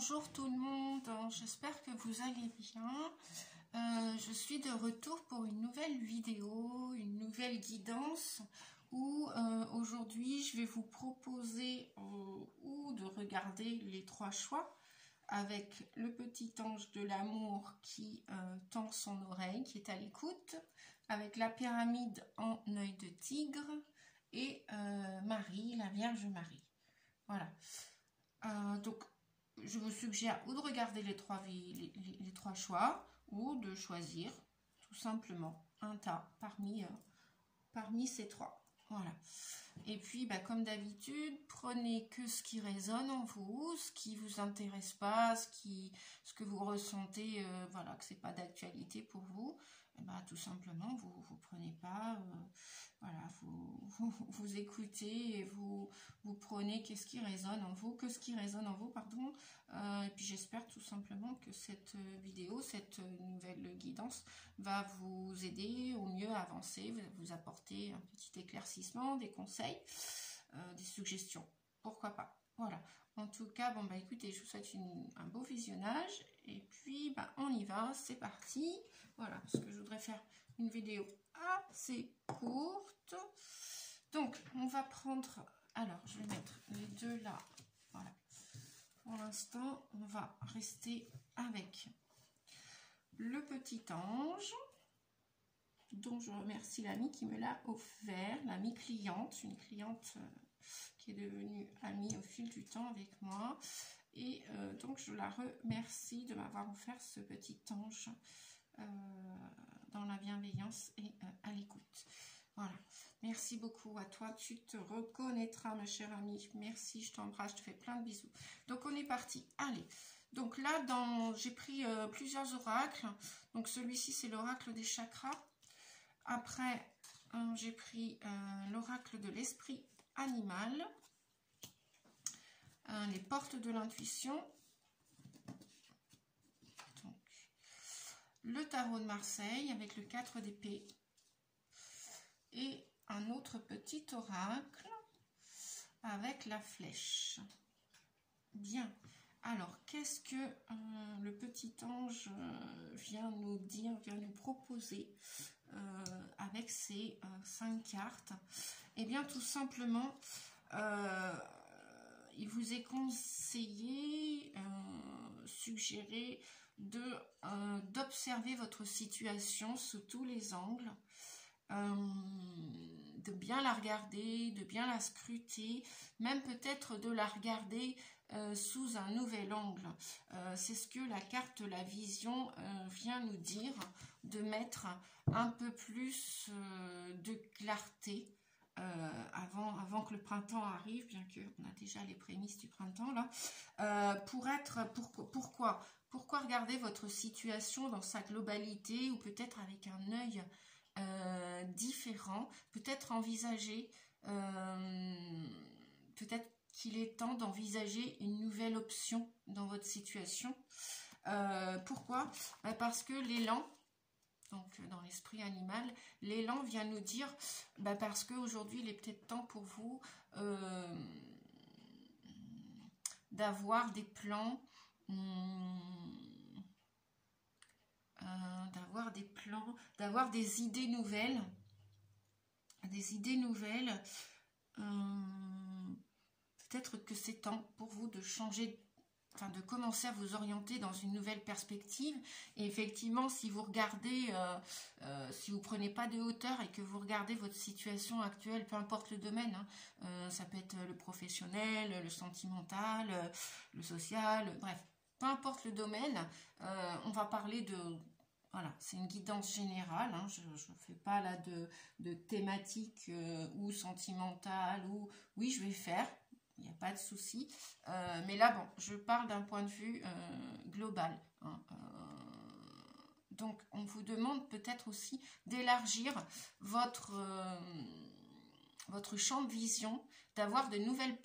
bonjour tout le monde, j'espère que vous allez bien. Je suis de retour pour une nouvelle vidéo, une nouvelle guidance où aujourd'hui je vais vous proposer ou de regarder les 3 choix avec le petit ange de l'amour qui tend son oreille, qui est à l'écoute, avec la pyramide en œil de tigre et Marie, la Vierge Marie. Voilà. Donc, je vous suggère ou de regarder les trois choix ou de choisir tout simplement un tas parmi ces 3. Voilà. Et puis, comme d'habitude, prenez que ce qui résonne en vous, ce qui vous intéresse pas, ce que vous ressentez, voilà, que c'est pas d'actualité pour vous. Tout simplement, vous prenez pas, voilà, vous écoutez et vous prenez qu'est-ce qui résonne en vous, pardon. Et puis j'espère tout simplement que cette vidéo, cette nouvelle guidance va vous aider au mieux à avancer, vous apporter un petit éclaircissement, des conseils, des suggestions, pourquoi pas. Voilà. En tout cas, écoutez, je vous souhaite un beau visionnage et puis on y va, c'est parti. Voilà, parce que je voudrais faire une vidéo assez courte. Donc, on va prendre, alors je vais mettre les deux là, voilà. Pour l'instant, on va rester avec le petit ange, dont je remercie l'amie qui me l'a offert, l'amie cliente, une cliente qui est devenue amie au fil du temps avec moi. Et donc, je la remercie de m'avoir offert ce petit ange dans la bienveillance et à l'écoute. Voilà. Merci beaucoup à toi. Tu te reconnaîtras, ma chère amie. Merci, je t'embrasse, je te fais plein de bisous. Donc, on est parti. Allez. Donc là, j'ai pris plusieurs oracles. Donc, celui-ci, c'est l'oracle des chakras. Après, j'ai pris l'oracle de l'esprit animal. Les portes de l'intuition. Le tarot de Marseille avec le 4 d'épée et un autre petit oracle avec la flèche. Bien, alors qu'est-ce que le petit ange vient nous dire, vient nous proposer avec ces 5 cartes? Eh bien tout simplement, il vous est conseillé, suggéré d'observer votre situation sous tous les angles, de bien la regarder, de bien la scruter, même peut-être de la regarder sous un nouvel angle. C'est ce que la carte la vision vient nous dire, de mettre un peu plus de clarté avant que le printemps arrive, bien qu'on a déjà les prémices du printemps là, pourquoi regarder votre situation dans sa globalité ou peut-être avec un œil différent, peut-être envisager, peut-être qu'il est temps d'envisager une nouvelle option dans votre situation. Pourquoi? Parce que l'élan, donc dans l'esprit animal, l'élan vient nous dire, parce qu'aujourd'hui il est peut-être temps pour vous d'avoir des plans, d'avoir des idées nouvelles, peut-être que c'est temps pour vous de changer, de commencer à vous orienter dans une nouvelle perspective. Et effectivement, si vous regardez, si vous prenez pas de hauteur et que vous regardez votre situation actuelle, peu importe le domaine, ça peut être le professionnel, le sentimental, le social, bref, peu importe le domaine, on va parler de... Voilà, c'est une guidance générale, je ne fais pas là de thématique ou sentimentale, ou oui, je vais faire, il n'y a pas de souci. Mais là, je parle d'un point de vue global. Donc, on vous demande peut-être aussi d'élargir votre champ de vision, d'avoir de nouvelles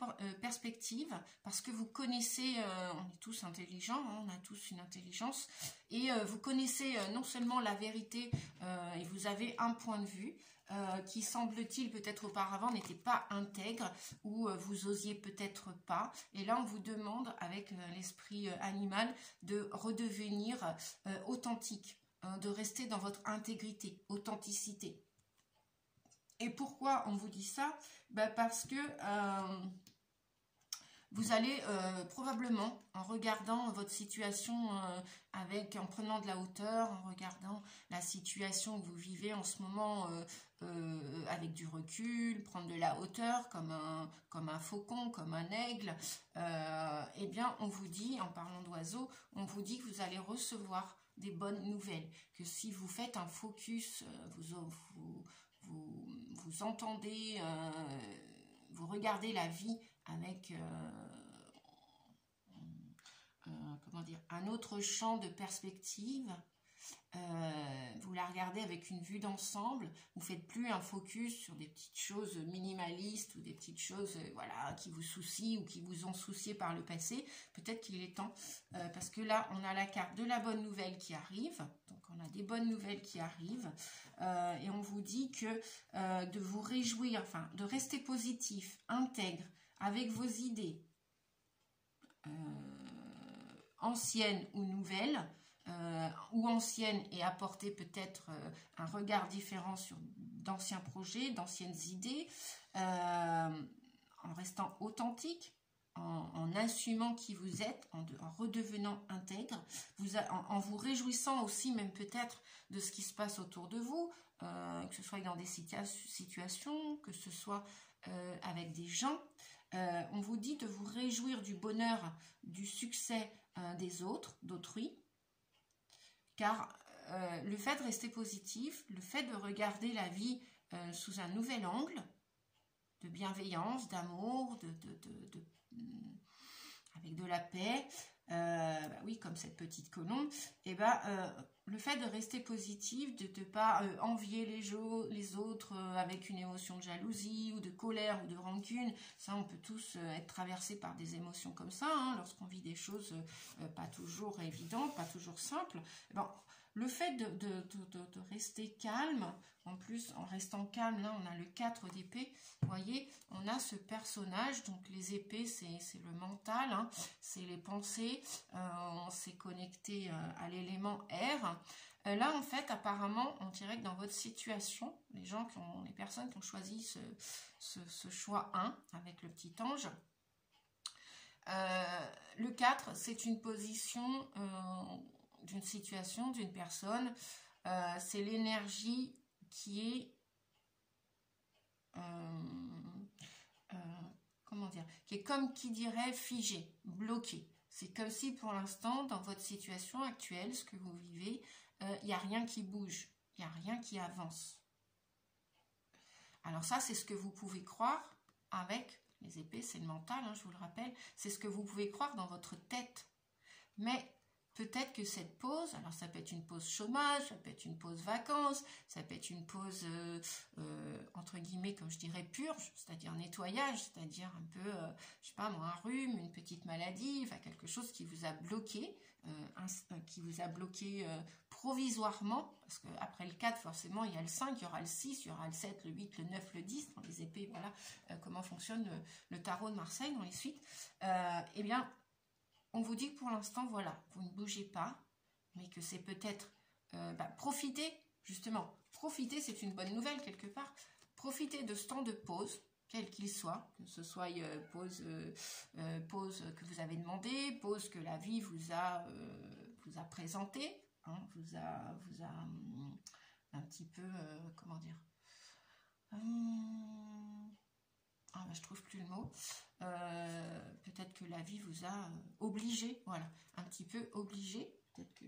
perspectives, parce que vous connaissez, on est tous intelligents, on a tous une intelligence, et vous connaissez non seulement la vérité, et vous avez un point de vue, qui semble-t-il peut-être auparavant n'était pas intègre ou vous osiez peut-être pas. Et là on vous demande avec l'esprit animal de redevenir authentique, de rester dans votre intégrité, authenticité. Et pourquoi on vous dit ça? Parce que vous allez probablement, en regardant votre situation, en prenant de la hauteur, en regardant la situation que vous vivez en ce moment avec du recul, prendre de la hauteur comme un faucon, comme un aigle, eh bien on vous dit, en parlant d'oiseaux, on vous dit que vous allez recevoir des bonnes nouvelles, que si vous faites un focus, vous entendez, vous regardez la vie avec comment dire, un autre champ de perspective, vous la regardez avec une vue d'ensemble, vous faites plus un focus sur des petites choses minimalistes ou des petites choses voilà, qui vous soucient ou qui vous ont soucié par le passé. Peut-être qu'il est temps, parce que là on a la carte de la bonne nouvelle qui arrive, donc on a des bonnes nouvelles qui arrivent, et on vous dit que de vous réjouir, enfin de rester positif, intègre avec vos idées anciennes ou nouvelles, ou anciennes, et apporter peut-être un regard différent sur d'anciens projets, d'anciennes idées, en restant authentique, en assumant qui vous êtes, en redevenant intègre, en vous réjouissant aussi même peut-être de ce qui se passe autour de vous, que ce soit dans des situations, que ce soit avec des gens. On vous dit de vous réjouir du bonheur, du succès des autres, d'autrui, car le fait de rester positif, le fait de regarder la vie sous un nouvel angle, de bienveillance, d'amour, avec de la paix, oui, comme cette petite colombe, et le fait de rester positif, de ne pas envier les autres avec une émotion de jalousie ou de colère ou de rancune, ça on peut tous être traversés par des émotions comme ça, hein, lorsqu'on vit des choses pas toujours évidentes, pas toujours simples. Bon, le fait de rester calme, en plus en restant calme, là on a le 4 d'épée, vous voyez, on a ce personnage, donc les épées c'est le mental, hein, c'est les pensées, on s'est connecté à l'élément air. Là en fait apparemment on dirait que dans votre situation, les personnes qui ont choisi ce choix 1 avec le petit ange, le 4 c'est une position d'une situation, d'une personne, c'est l'énergie qui est comment dire, qui est comme qui dirait figée, bloquée. C'est comme si pour l'instant dans votre situation actuelle, ce que vous vivez, il n'y a rien qui bouge, il n'y a rien qui avance. Alors ça c'est ce que vous pouvez croire avec les épées, c'est le mental, hein, je vous le rappelle, c'est ce que vous pouvez croire dans votre tête. Mais peut-être que cette pause, alors ça peut être une pause chômage, ça peut être une pause vacances, ça peut être une pause entre guillemets, comme je dirais, purge, c'est-à-dire nettoyage, c'est-à-dire un peu, je sais pas moi, un rhume, une petite maladie, enfin quelque chose qui vous a bloqué, provisoirement, parce qu'après le 4, forcément, il y a le 5, il y aura le 6, il y aura le 7, le 8, le 9, le 10, dans les épées, voilà comment fonctionne le tarot de Marseille, dans les suites, eh bien, on vous dit que pour l'instant, voilà, vous ne bougez pas, mais que c'est peut-être profitez, justement. Profitez, c'est une bonne nouvelle quelque part. Profitez de ce temps de pause, quel qu'il soit, que ce soit pause que vous avez demandé, pause que la vie vous a présenté, hein, vous a un petit peu, comment dire, je trouve plus le mot, peut-être que la vie vous a obligé, voilà, un petit peu obligé, peut-être que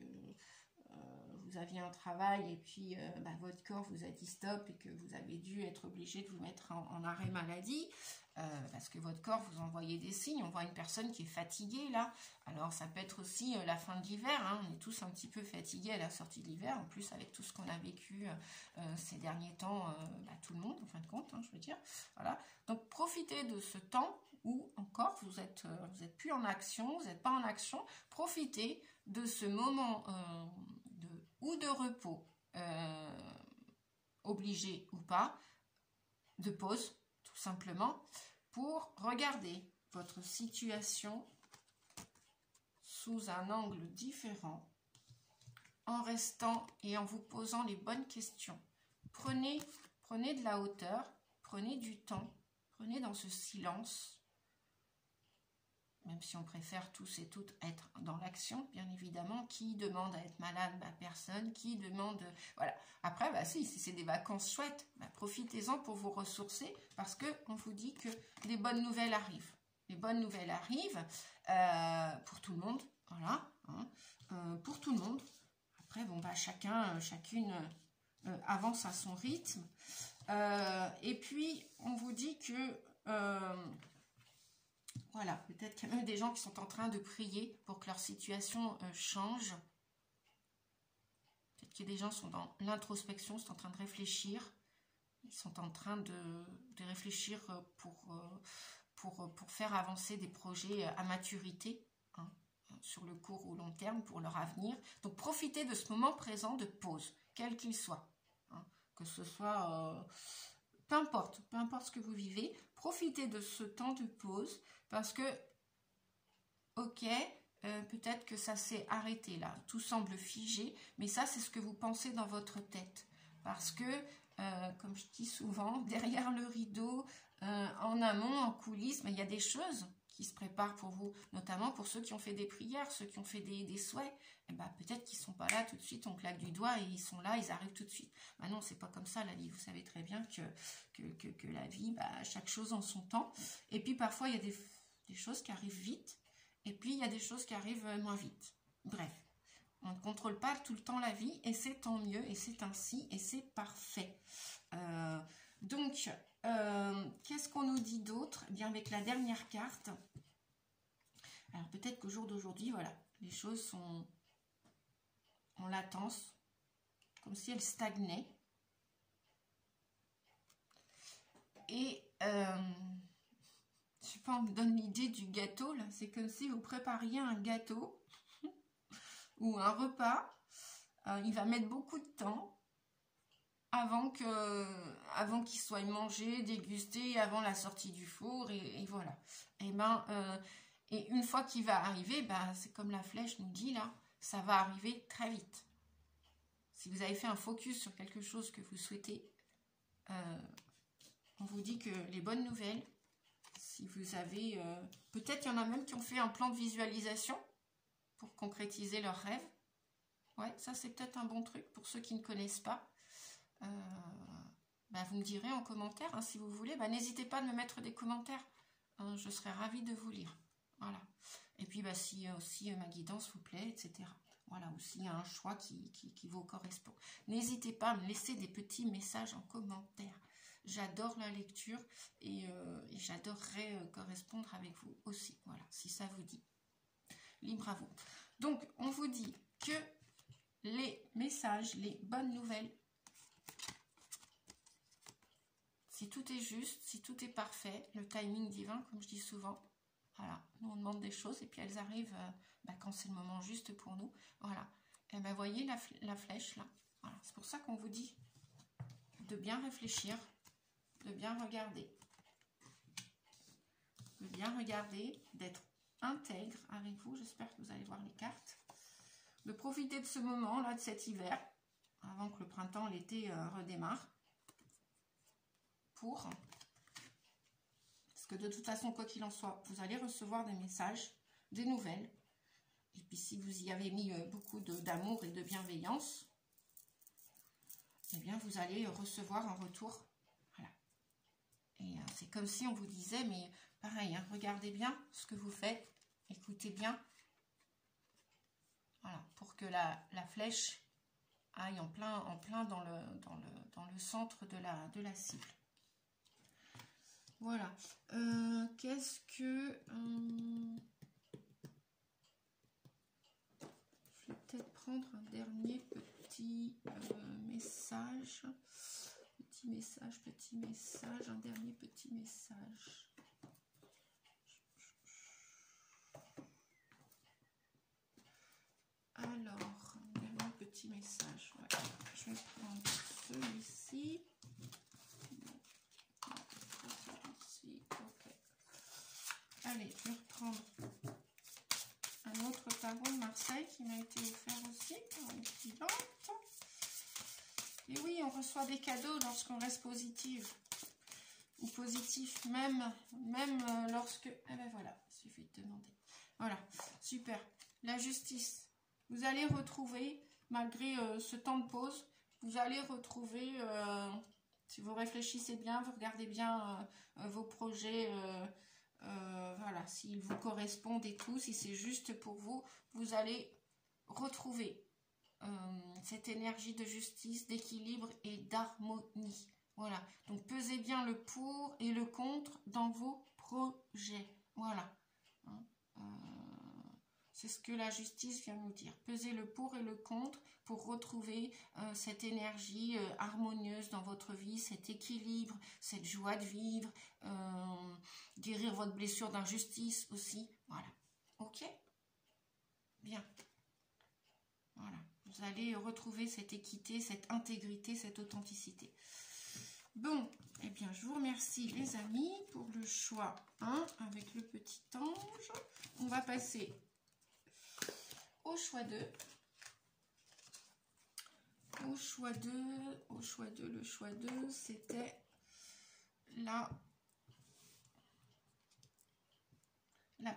vous aviez un travail et puis votre corps vous a dit stop et que vous avez dû être obligé de vous mettre en arrêt maladie, parce que votre corps vous envoyait des signes. On voit une personne qui est fatiguée là, alors ça peut être aussi la fin de l'hiver, hein. On est tous un petit peu fatigués à la sortie de l'hiver, en plus avec tout ce qu'on a vécu ces derniers temps, tout le monde en fin de compte, hein, je veux dire, voilà. Donc profitez de ce temps où encore vous êtes plus en action, vous n'êtes pas en action, profitez de ce moment de repos, obligé ou pas, de pause, tout simplement, pour regarder votre situation sous un angle différent, en restant et en vous posant les bonnes questions. Prenez de la hauteur, prenez du temps, prenez dans ce silence, même si on préfère tous et toutes être dans l'action, bien évidemment. Qui demande à être malade? Bah, personne. Qui demande... Voilà. Après, bah, si c'est des vacances chouettes, bah, profitez-en pour vous ressourcer, parce qu'on vous dit que les bonnes nouvelles arrivent. Les bonnes nouvelles arrivent pour tout le monde. Voilà. Hein, pour tout le monde. Après, bon, bah, chacune avance à son rythme. Et puis, on vous dit que... voilà, peut-être qu'il y a même des gens qui sont en train de prier pour que leur situation change. Peut-être qu'il y a des gens qui sont dans l'introspection, sont en train de réfléchir. Ils sont en train de réfléchir pour faire avancer des projets à maturité, hein, sur le court ou long terme, pour leur avenir. Donc, profitez de ce moment présent de pause, quel qu'il soit. Hein, que ce soit... peu importe ce que vous vivez, profitez de ce temps de pause, parce que, ok, peut-être que ça s'est arrêté là, tout semble figé, mais ça c'est ce que vous pensez dans votre tête, parce que, comme je dis souvent, derrière le rideau, en amont, en coulisses, il y a des choses qui se préparent pour vous, notamment pour ceux qui ont fait des prières, ceux qui ont fait des souhaits. Et ben, peut-être qu'ils ne sont pas là tout de suite, on claque du doigt et ils sont là, ils arrivent tout de suite. Ben non, c'est pas comme ça la vie. Vous savez très bien que la vie, chaque chose en son temps. Et puis parfois, il y a des choses qui arrivent vite, et puis il y a des choses qui arrivent moins vite. Bref, on ne contrôle pas tout le temps la vie, et c'est tant mieux, et c'est ainsi, et c'est parfait. Donc, qu'est-ce qu'on nous dit d'autre? Eh bien, avec la dernière carte, alors peut-être qu'au jour d'aujourd'hui, voilà, les choses sont en latence, comme si elles stagnaient. Et je sais pas, on me donne l'idée du gâteau, là. C'est comme si vous prépariez un gâteau ou un repas. Il va mettre beaucoup de temps avant qu'il soit mangé, dégusté, avant la sortie du four, et voilà. Et une fois qu'il va arriver, c'est comme la flèche nous dit là, ça va arriver très vite. Si vous avez fait un focus sur quelque chose que vous souhaitez, on vous dit que les bonnes nouvelles, si vous avez... peut-être il y en a même qui ont fait un plan de visualisation pour concrétiser leurs rêves. Ouais, ça c'est peut-être un bon truc pour ceux qui ne connaissent pas. Vous me direz en commentaire, hein, si vous voulez. N'hésitez pas à me mettre des commentaires. Je serai ravie de vous lire. Voilà. Et puis, si aussi ma guidance vous plaît, etc. Voilà, ou s'il y a un choix qui vous correspond. N'hésitez pas à me laisser des petits messages en commentaire. J'adore la lecture et j'adorerais correspondre avec vous aussi. Voilà, si ça vous dit. Libre à vous. Donc, on vous dit que les messages, les bonnes nouvelles, si tout est juste, si tout est parfait, le timing divin, comme je dis souvent, voilà, nous on demande des choses et puis elles arrivent quand c'est le moment juste pour nous. Voilà, et voyez la flèche là, voilà. C'est pour ça qu'on vous dit de bien réfléchir, de bien regarder, d'être intègre avec vous. J'espère que vous allez voir les cartes, de profiter de ce moment là, de cet hiver, avant que le printemps, l'été redémarre. Parce que de toute façon, quoi qu'il en soit, vous allez recevoir des messages, des nouvelles. Et puis si vous y avez mis beaucoup d'amour et de bienveillance, eh bien vous allez recevoir un retour. Voilà. Et c'est comme si on vous disait, mais pareil, hein, regardez bien ce que vous faites, écoutez bien. Voilà, pour que la flèche aille en plein dans le centre de la cible. Voilà. Qu'est-ce que... je vais peut-être prendre un dernier petit message. Petit message, un dernier petit message. Alors, un dernier petit message. Ouais, je vais prendre celui-ci. ici. Ici. Ok. Allez, je vais reprendre un autre tarot de Marseille qui m'a été offert aussi par une cliente. Et oui, on reçoit des cadeaux lorsqu'on reste positif ou positif, même lorsque... Eh ben voilà, il suffit de demander. Voilà, super. La justice. Vous allez retrouver, malgré ce temps de pause, vous allez retrouver, si vous réfléchissez bien, vous regardez bien vos projets, voilà, s'ils vous correspondent et tout, si c'est juste pour vous, vous allez retrouver cette énergie de justice, d'équilibre et d'harmonie. Voilà, donc pesez bien le pour et le contre dans vos projets. Voilà, hein, c'est ce que la justice vient nous dire. Pesez le pour et le contre pour retrouver cette énergie harmonieuse dans votre vie, cet équilibre, cette joie de vivre, guérir votre blessure d'injustice aussi. Voilà, ok? Bien. Voilà, vous allez retrouver cette équité, cette intégrité, cette authenticité. Bon, eh bien, je vous remercie les amis pour le choix 1 avec le petit ange. On va passer au choix 2. Le choix 2, c'était la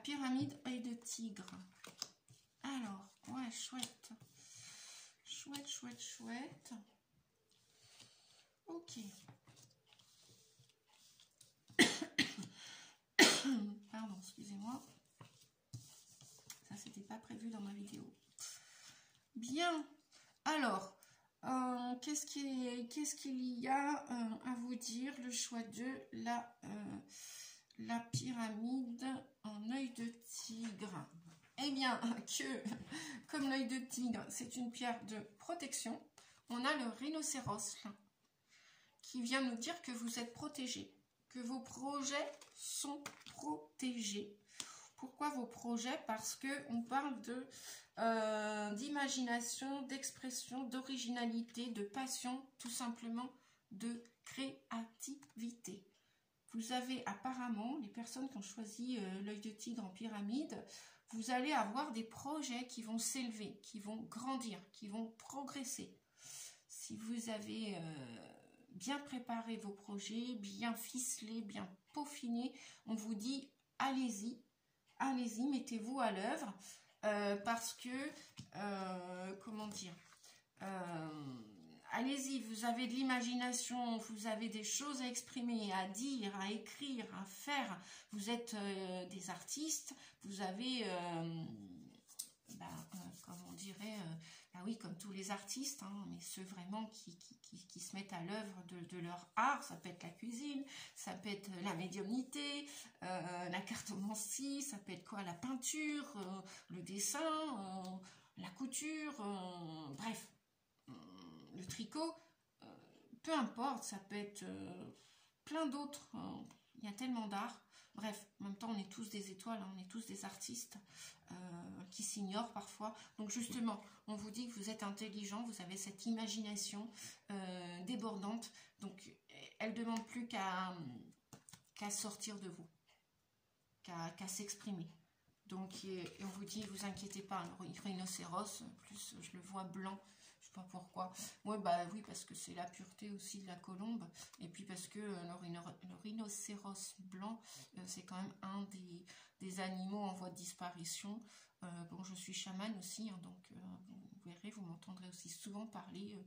pyramide œil de tigre. Alors, ouais, chouette. Chouette. Ok. Pardon, excusez-moi. Ça, c'était pas prévu dans ma vidéo. Bien. Alors, qu'est-ce qu'il y a à vous dire? Le choix 2, la pyramide en œil de tigre. Eh bien, comme l'œil de tigre, c'est une pierre de protection, on a le rhinocéros là, qui vient nous dire que vous êtes protégés, que vos projets sont protégés. Pourquoi vos projets? Parce qu'on parle d'imagination, d'expression, d'originalité, de passion, tout simplement de créativité. Vous avez apparemment, les personnes qui ont choisi l'œil de tigre en pyramide, vous allez avoir des projets qui vont s'élever, qui vont grandir, qui vont progresser. Si vous avez bien préparé vos projets, bien ficelés, bien peaufinés, on vous dit allez-y, mettez-vous à l'œuvre parce que, comment dire, allez-y, vous avez de l'imagination, vous avez des choses à exprimer, à dire, à écrire, à faire. Vous êtes des artistes, vous avez, comme on dirait, oui, comme tous les artistes, hein, mais ceux vraiment qui se mettent à l'œuvre de leur art. Ça peut être la cuisine, ça peut être la médiumnité, la cartomancie, ça peut être quoi, la peinture, le dessin, la couture, bref. Le tricot, peu importe, ça peut être plein d'autres, il y a tellement d'art. Bref, en même temps, on est tous des étoiles, hein, on est tous des artistes qui s'ignorent parfois. Donc justement, on vous dit que vous êtes intelligent, vous avez cette imagination débordante. Donc, elle ne demande plus qu'à sortir de vous, qu'à s'exprimer. Donc, on vous dit, vous inquiétez pas, le rhinocéros, en plus, je le vois blanc. Je sais pas pourquoi. Moi, oui, parce que c'est la pureté aussi de la colombe. Et puis parce que le rhinocéros blanc, c'est quand même un des animaux en voie de disparition. Bon, je suis chamane aussi, hein, donc vous verrez, vous m'entendrez aussi souvent parler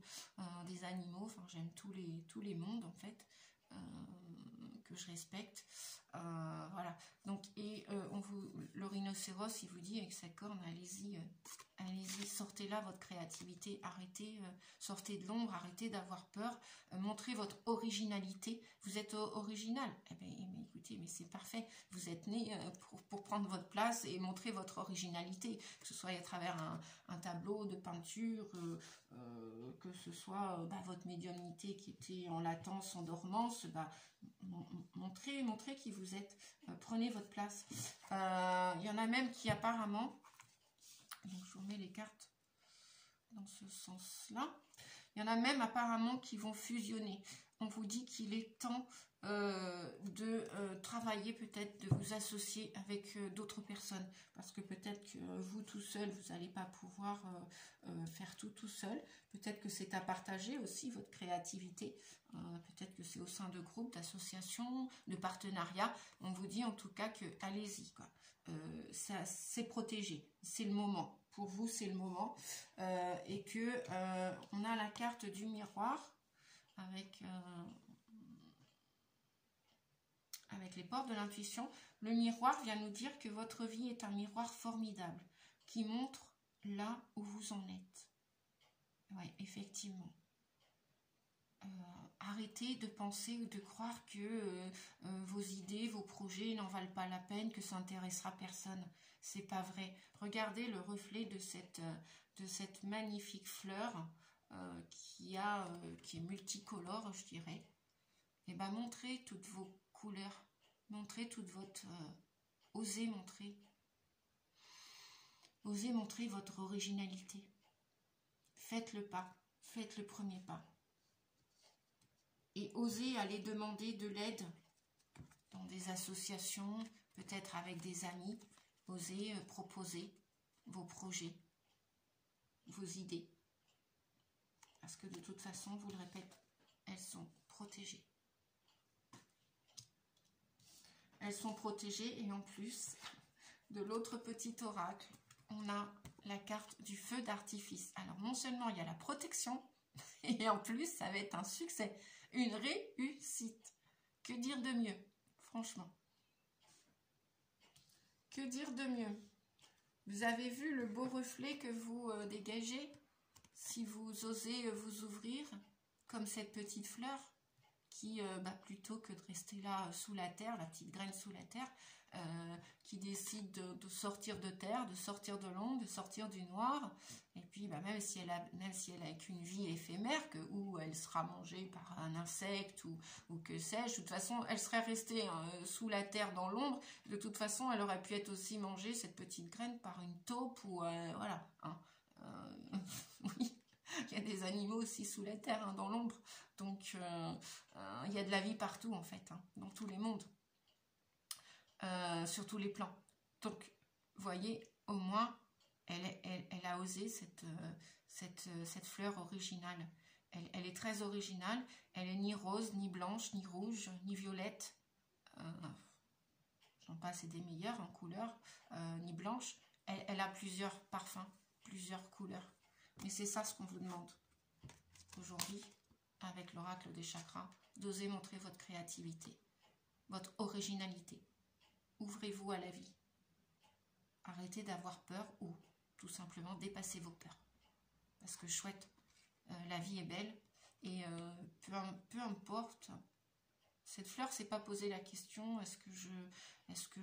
des animaux. Enfin, j'aime tous les mondes, en fait, que je respecte. Voilà. Donc, le rhinocéros, il vous dit avec sa corne, allez-y, sortez là votre créativité, arrêtez, sortez de l'ombre, arrêtez d'avoir peur, montrez votre originalité. Vous êtes original. Eh bien, écoutez, mais c'est parfait. Vous êtes né pour prendre votre place et montrer votre originalité, que ce soit à travers un tableau de peinture, que ce soit votre médiumnité qui était en latence, en dormance, montrez qui vous êtes, prenez votre place. Il y en a même qui apparemment, donc je vous remets les cartes dans ce sens-là, Il y en a même apparemment qui vont fusionner. On vous dit qu'il est temps de travailler, peut-être de vous associer avec d'autres personnes. Parce que peut-être que vous tout seul, vous n'allez pas pouvoir faire tout seul. Peut-être que c'est à partager aussi votre créativité. Peut-être que c'est au sein de groupes, d'associations, de partenariats. On vous dit en tout cas que allez-y, quoi. C'est protégé, c'est le moment. Pour vous, c'est le moment. Et que on a la carte du miroir avec les portes de l'intuition. Le miroir vient nous dire que votre vie est un miroir formidable qui montre là où vous en êtes. Oui, effectivement. Arrêtez de penser ou de croire que vos idées, vos projets n'en valent pas la peine, que ça n'intéressera personne. C'est pas vrai. Regardez le reflet de cette magnifique fleur qui est multicolore, je dirais. Et ben montrez toutes vos couleurs, montrez toute votre... osez montrer votre originalité. Faites le pas, faites le premier pas. Et osez aller demander de l'aide dans des associations, peut-être avec des amis. Osez proposer vos projets, vos idées. Parce que de toute façon, je vous le répète, elles sont protégées. Elles sont protégées et en plus, de l'autre petit oracle, on a la carte du feu d'artifice. Alors non seulement il y a la protection, et en plus ça va être un succès, une réussite. Que dire de mieux, franchement? Que dire de mieux? Vous avez vu le beau reflet que vous dégagez si vous osez vous ouvrir comme cette petite fleur qui, plutôt que de rester là sous la terre, la petite graine sous la terre, qui décide de sortir de terre, de sortir de l'ombre, de sortir du noir, et puis même si elle a qu'une vie éphémère, où elle sera mangée par un insecte ou que sais-je, de toute façon elle serait restée sous la terre dans l'ombre, de toute façon elle aurait pu être aussi mangée, cette petite graine, par une taupe ou voilà, hein, oui. Il y a des animaux aussi sous la terre, dans l'ombre. Donc, il y a de la vie partout, en fait, dans tous les mondes. Sur tous les plans. Donc, vous voyez, au moins, elle a osé cette fleur originale. Elle est très originale. Elle est ni rose, ni blanche, ni rouge, ni violette. J'en passe, c'est des meilleures en couleur. Ni blanche. Elle a plusieurs parfums, plusieurs couleurs. Mais c'est ça ce qu'on vous demande aujourd'hui avec l'oracle des chakras, d'oser montrer votre créativité, votre originalité. Ouvrez-vous à la vie. Arrêtez d'avoir peur ou tout simplement dépassez vos peurs. Parce que chouette, la vie est belle et peu importe. Cette fleur s'est pas posé la question, est-ce que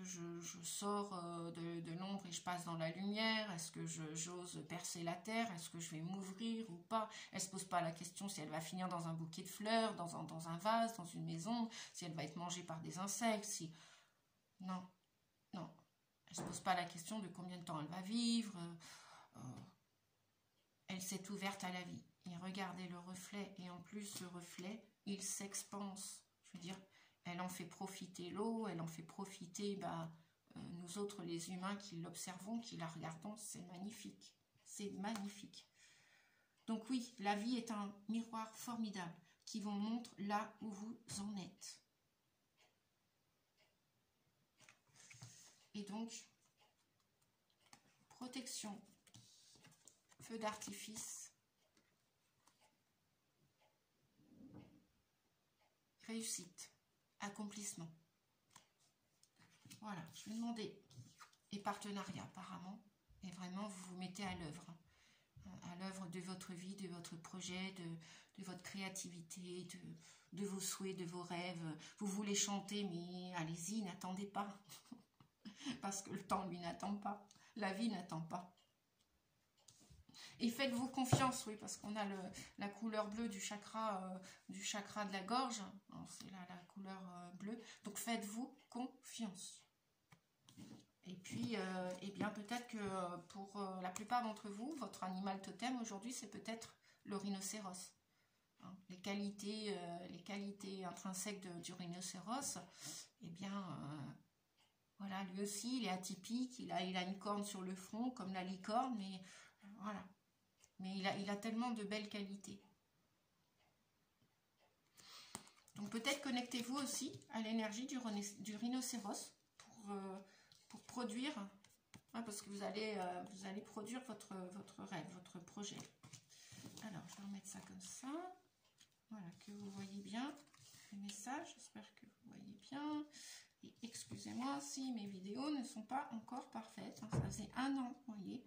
je sors de l'ombre et je passe dans la lumière? Est-ce que j'ose percer la terre? Est-ce que je vais m'ouvrir ou pas? Elle se pose pas la question si elle va finir dans un bouquet de fleurs, dans un vase, dans une maison, si elle va être mangée par des insectes, si... Non. Elle se pose pas la question de combien de temps elle va vivre. Elle s'est ouverte à la vie. Et regardez le reflet, et en plus le reflet, il s'expanse. Je veux dire, elle en fait profiter l'eau, elle en fait profiter nous autres les humains qui l'observons, qui la regardons, c'est magnifique. C'est magnifique. Donc oui, la vie est un miroir formidable qui vous montre là où vous en êtes. Et donc, protection, feu d'artifice, réussite, accomplissement. Voilà, je vais demander, et partenariat apparemment, et vraiment vous vous mettez à l'œuvre de votre vie, de votre projet, de votre créativité, de vos souhaits, de vos rêves. Vous voulez chanter, mais allez-y, n'attendez pas. Parce que le temps, lui, n'attend pas. La vie n'attend pas. Et faites-vous confiance, oui, parce qu'on a la couleur bleue du chakra de la gorge. C'est la couleur bleue. Donc faites-vous confiance. Et puis, eh bien, peut-être que pour la plupart d'entre vous, votre animal totem aujourd'hui, c'est peut-être le rhinocéros. hein, les qualités intrinsèques du rhinocéros, eh bien, voilà, lui aussi, il est atypique, il a une corne sur le front, comme la licorne, mais voilà. Mais il a tellement de belles qualités. Donc peut-être connectez-vous aussi à l'énergie du rhinocéros pour produire, hein, parce que vous allez produire votre rêve, votre projet. Alors, je vais remettre ça comme ça. Voilà, que vous voyez bien les messages. J'espère que vous voyez bien. Et excusez-moi si mes vidéos ne sont pas encore parfaites. Ça faisait 1 an, vous voyez.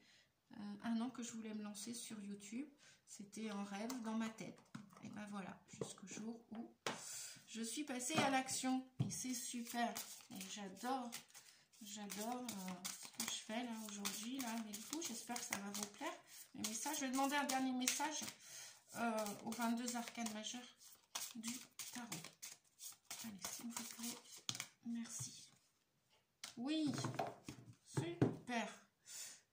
1 an que je voulais me lancer sur YouTube. C'était un rêve dans ma tête. Et ben voilà, jusqu'au jour où je suis passée à l'action. Et c'est super. Et j'adore ce que je fais là aujourd'hui là avec vous. J'espère que ça va vous plaire. Mes messages. Je vais demander un dernier message aux 22 arcanes majeures du tarot. Allez, s'il vous plaît. Merci. Oui, super.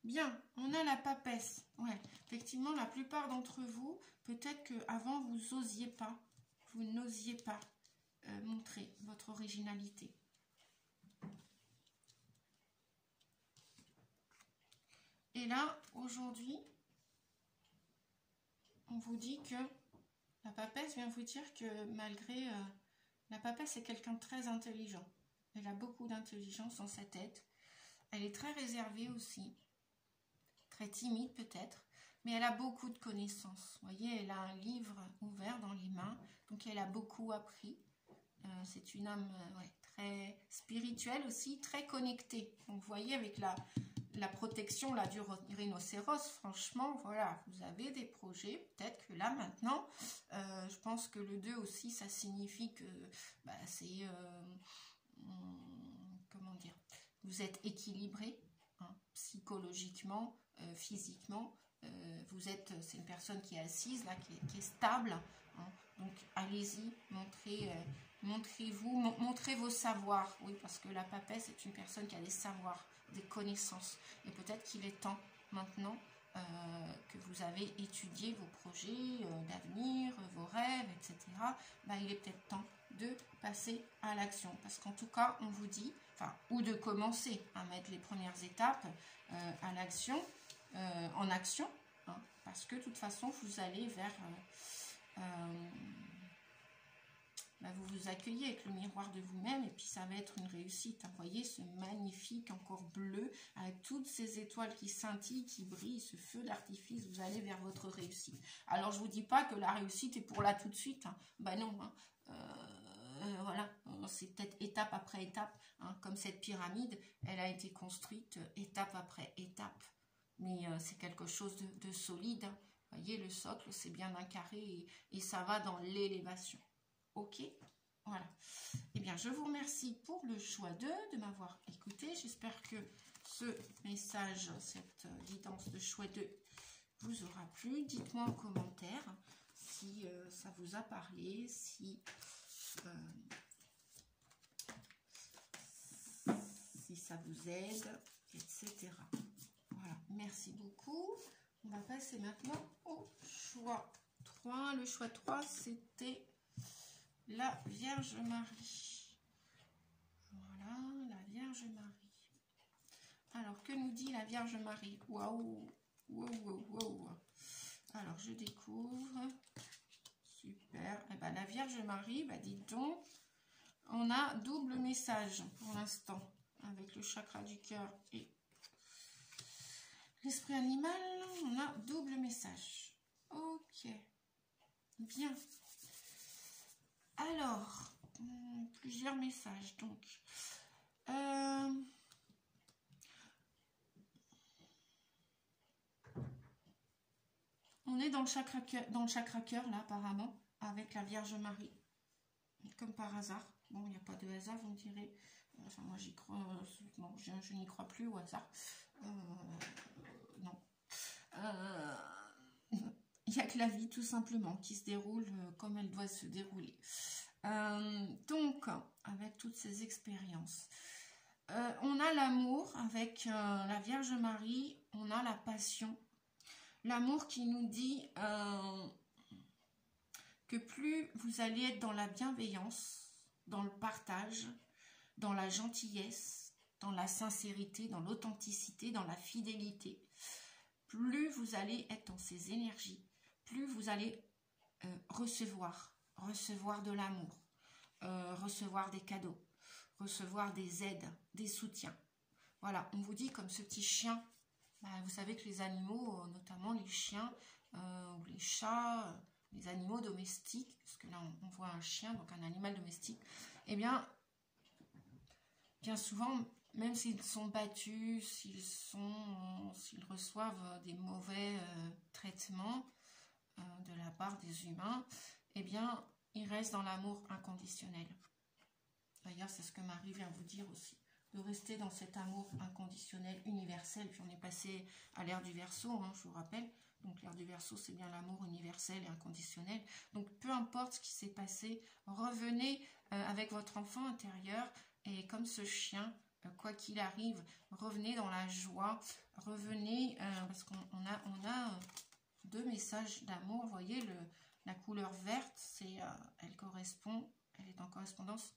Bien, on a la papesse. Ouais, effectivement, la plupart d'entre vous, peut-être qu'avant, vous n'osiez pas montrer votre originalité. Et là, aujourd'hui, on vous dit que la papesse vient vous dire que malgré... la papesse est quelqu'un de très intelligent. Elle a beaucoup d'intelligence dans sa tête. Elle est très réservée aussi. Très timide peut-être. Mais elle a beaucoup de connaissances. Vous voyez, elle a un livre ouvert dans les mains. Donc elle a beaucoup appris. C'est une âme très spirituelle aussi, très connectée. Donc vous voyez, avec la protection là, du rhinocéros, franchement, voilà, vous avez des projets. Peut-être que là, maintenant, je pense que le 2 aussi, ça signifie que c'est... comment dire, vous êtes équilibré, hein, psychologiquement, physiquement. C'est une personne qui est assise, là, qui est stable. Hein, donc, allez-y, montrez-vous, montrez vos savoirs. Oui, parce que la papesse est une personne qui a des savoirs, des connaissances. Et peut-être qu'il est temps maintenant que vous avez étudié vos projets d'avenir, vos rêves, etc. Il est peut-être temps de passer à l'action. Parce qu'en tout cas, on vous dit, ou de commencer à mettre les premières étapes à l'action, en action, hein, parce que de toute façon, vous allez vers... vous vous accueillez avec le miroir de vous-même et puis ça va être une réussite. Vous voyez ce magnifique encore bleu avec toutes ces étoiles qui scintillent, qui brillent, ce feu d'artifice, vous allez vers votre réussite. Alors je vous dis pas que la réussite est pour là tout de suite, hein. Non, hein. Voilà, c'est peut-être étape après étape, hein. Comme cette pyramide, elle a été construite étape après étape, mais c'est quelque chose de solide, hein. Vous voyez, le socle, c'est bien un carré et ça va dans l'élévation. Ok, voilà. Eh bien, je vous remercie pour le choix de m'avoir écouté. J'espère que ce message, cette guidance de choix 2 vous aura plu. Dites-moi en commentaire si ça vous a parlé, si ça vous aide, etc. Voilà, merci beaucoup. On va passer maintenant au choix 3. Le choix 3, c'était la Vierge Marie. Voilà, la Vierge Marie. Alors, que nous dit la Vierge Marie? Waouh, waouh, waouh. Alors, je découvre. Super. Eh ben, la Vierge Marie, dites donc, on a double message pour l'instant, avec le chakra du cœur et l'esprit animal, on a double message. Ok. Bien. Alors, plusieurs messages. Donc, on est dans le chakra cœur, là, apparemment, avec la Vierge Marie. Comme par hasard. Bon, il n'y a pas de hasard, vous me direz. Enfin, moi, j'y crois. Non, je n'y crois plus au hasard. Non. Il n'y a que la vie, tout simplement, qui se déroule comme elle doit se dérouler. Donc, avec toutes ces expériences, on a l'amour avec la Vierge Marie, on a la passion. L'amour qui nous dit que plus vous allez être dans la bienveillance, dans le partage, dans la gentillesse, dans la sincérité, dans l'authenticité, dans la fidélité, plus vous allez être dans ces énergies, plus vous allez recevoir de l'amour, recevoir des cadeaux, recevoir des aides, des soutiens. Voilà, on vous dit comme ce petit chien. Vous savez que les animaux, notamment les chiens ou les chats, les animaux domestiques, parce que là on voit un chien, donc un animal domestique, eh bien souvent, même s'ils sont battus, s'ils reçoivent des mauvais traitements de la part des humains, eh bien ils restent dans l'amour inconditionnel. D'ailleurs, c'est ce que Marie vient vous dire aussi, de rester dans cet amour inconditionnel, universel. Puis on est passé à l'ère du Verseau, hein, je vous rappelle. Donc l'ère du Verseau, c'est bien l'amour universel et inconditionnel. Donc peu importe ce qui s'est passé, revenez avec votre enfant intérieur et comme ce chien, quoi qu'il arrive, revenez dans la joie, revenez, parce qu'on a deux messages d'amour. Vous voyez, la couleur verte, elle est en correspondance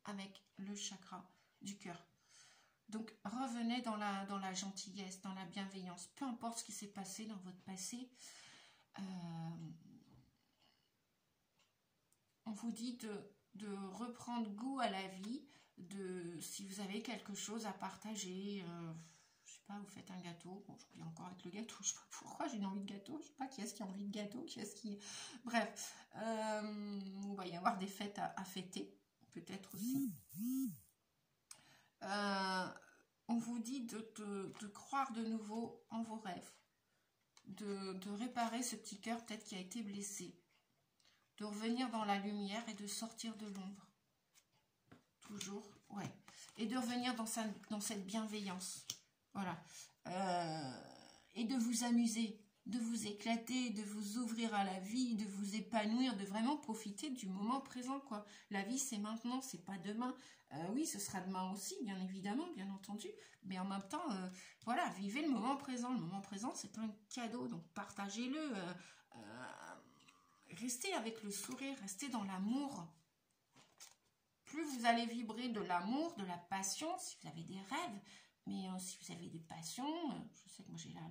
avec le chakra du cœur. Donc revenez dans la gentillesse, dans la bienveillance, peu importe ce qui s'est passé dans votre passé. On vous dit de reprendre goût à la vie, si vous avez quelque chose à partager, je sais pas, vous faites un gâteau, bon, je reviens encore avec le gâteau, je sais pas pourquoi j'ai une envie de gâteau, je sais pas qui est-ce qui a envie de gâteau, bref, il va y avoir des fêtes à fêter, peut-être aussi. On vous dit de croire de nouveau en vos rêves, de réparer ce petit cœur peut-être qui a été blessé, de revenir dans la lumière et de sortir de l'ombre. Toujours, ouais. Et de revenir dans cette bienveillance. Voilà. Et de vous amuser, de vous éclater, de vous ouvrir à la vie, de vous épanouir, de vraiment profiter du moment présent, quoi. La vie, c'est maintenant, c'est pas demain. Oui, ce sera demain aussi, bien évidemment, bien entendu. Mais en même temps, voilà, vivez le moment présent. Le moment présent, c'est un cadeau, donc partagez-le. Restez avec le sourire, restez dans l'amour. Plus vous allez vibrer de l'amour, de la passion, si vous avez des rêves, mais si vous avez des passions, je sais que moi j'ai la